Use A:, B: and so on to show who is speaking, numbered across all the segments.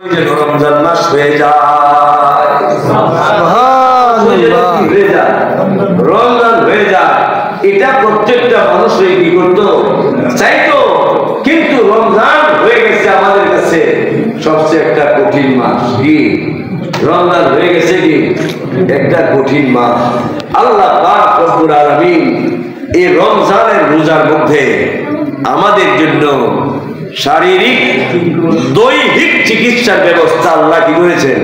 A: রমজান মাস হয়ে যায়, রমজান হয়ে যায়, এটা প্রত্যেকটা মানুষই কি করতো, চাইতো। কিন্তু রমজান হয়ে গেছে আমাদের কাছে সবচেয়ে একটা কঠিন মাস। কি রমজান হয়ে গেছে কি একটা কঠিন মাস। আল্লাহ পাক রব্বুল আলামিন এই রমজানের রোজার মধ্যে আমাদের জন্য শারীরিক দৈহিক চিকিৎসার ব্যবস্থা আল্লাহ কি করেছেন,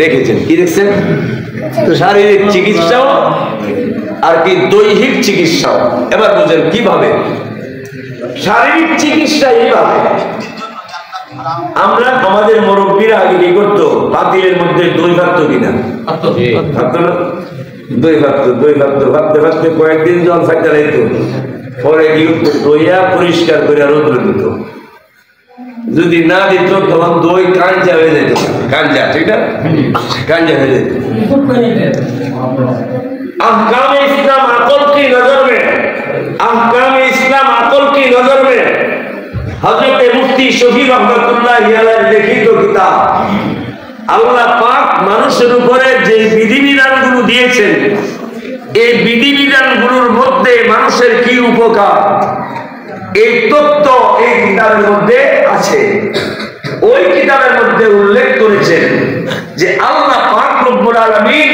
A: রেখেছেন। কি দেখছেন? তো শারীরিক চিকিৎসাও আর কি দৈহিক চিকিৎসাও। এবার বুঝেন কিভাবে। শারীরিক চিকিৎসা এইভাবে, আমরা আমাদের মুরব্বীরা আগে কি করতো, পাতিলের মধ্যে দই ভাবতো কিনা, দই ভাবতে ভাবতে কয়েকদিন জল ফাইতে রাখতো, পরে কি দইয়া পরিষ্কার করে রোদ্রে দিত। যদি না দিত তখন দই কাঞ্জা হয়ে যেত, কাঞ্জা, ঠিক না, কাঞ্জা হয়ে যেত। अहकाम इस्लाम अकल की नजर में, अहकाम इस्लाम अकल की नजर में हजरत मुफ्ती शफी रहमतुल्लाह अलैहि लिखित किताब আল্লাহ পাক মানুষের উপরে যে বিধিবিধানগুলো দিয়েছেন, এই বিধিবিধানগুলোর মধ্যে মানুষের কি উপকার, এই তত্ত্ব এই কিতাবের মধ্যে আছে। ওই কিতাবের মধ্যে উল্লেখ করেছেন যে আল্লাহ পাক রব্বুল আলামিন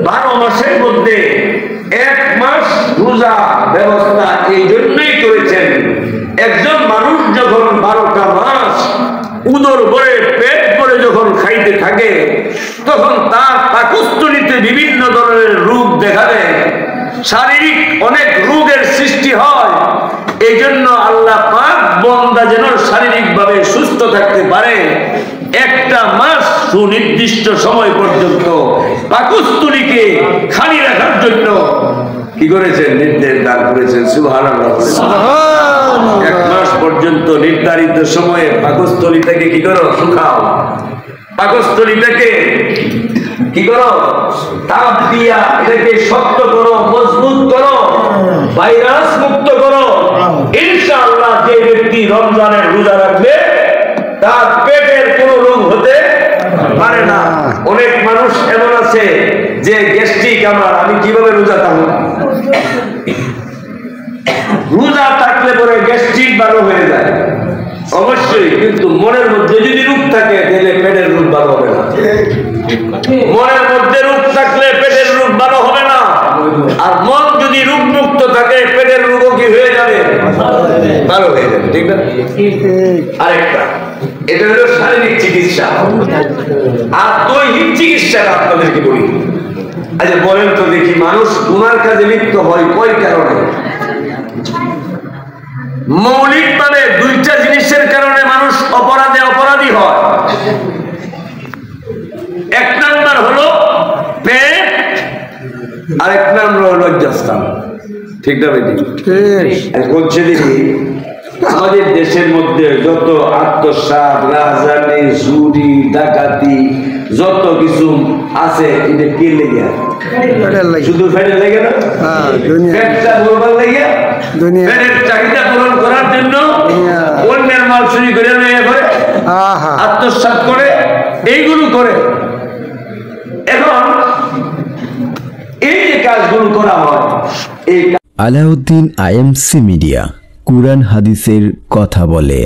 A: 12 মাসের মধ্যে 1 মাস রোজা ব্যবস্থা এই জন্যই করেছেন। একজন মানুষ যখন 12টা মাস উদর ভরে পেট ভরে যখন খাইতে থাকে, তখন তার পাকস্থলীতে বিভিন্ন ধরনের রোগ দেখা দেয়, শারীরিক অনেক রোগের সৃষ্টি হয়। এই জন্য আল্লাহ পাক বান্দা যেন শারীরিকভাবে সুস্থ থাকতে পারে, 1টা মাস সুনির্দিষ্ট সময় পর্যন্ত পাকস্থলীকে খালি রাখার জন্য কি করেছেন, নির্দেশ দান করেছেন। সুবহানাল্লাহ। 1 মাস পর্যন্ত নির্ধারিত সময়ে পাকস্থলীটাকে কি করো, শুকাও। পাকস্থলীটাকে কি করো, তাপ দিয়া এটাকে শক্ত করো, মজবুত করো, ভাইরাস মুক্ত করো। ইনশাআল্লাহ যে ব্যক্তি রমজানের রোজা রাখবে তার পেটের কোনো রোগ হতে পারে না। অনেক মানুষ এমন আছে যে গ্যাস্ট্রিক, আমি কিভাবে রোজা থাকবো? রোজা থাকলে পরে গ্যাস্ট্রিক ভালো হয়ে যায় অবশ্যই, কিন্তু মনের মধ্যে যদি রোগ থাকে তাহলে পেটের রোগ ভালো হবে না। মনের মধ্যে রোগ থাকলে পেটের রোগ ভালো হবে না। আর মন যদি রোগ মুক্ত থাকে পেটের রোগও কি হয়ে যাবে, ভালো হয়ে যাবে, ঠিক না? আরেকটা, এটা হলো শারীরিক চিকিৎসা। আর দৈহিক চিকিৎসাটা আপনাদেরকে বলি। আচ্ছা বলেন তো দেখি, মানুষ গুনার কাজে লিপ্ত হয় কয় কারণে? মৌলিকভাবে 2টা জিনিসের কারণে মানুষ অপরাধী হয়। 1 নাম্বার হলো পেট, আর 1 নাম্বার হলো লজ্জাস্থান, ঠিক না বেটি? বলছে দেখি, আমাদের দেশের মধ্যে যত আত্মসাৎ, রাজধানী, চুরি, ডাকাতি, যত কিছু আছে, এটা কে লেগে? শুধু ফেটের লেগে না, পেটটা বলবার লেগে, পেটের চাহিদা পূরণ করার জন্য অন্যের মাল চুরি করে নিয়ে করে, আত্মসাৎ করে, এইগুলো করে। এখন এই যে কাজগুলো করা হয়, এই
B: আলাউদ্দিন আইএমসি মিডিয়া, কুরআন হাদিসের কথা বলে।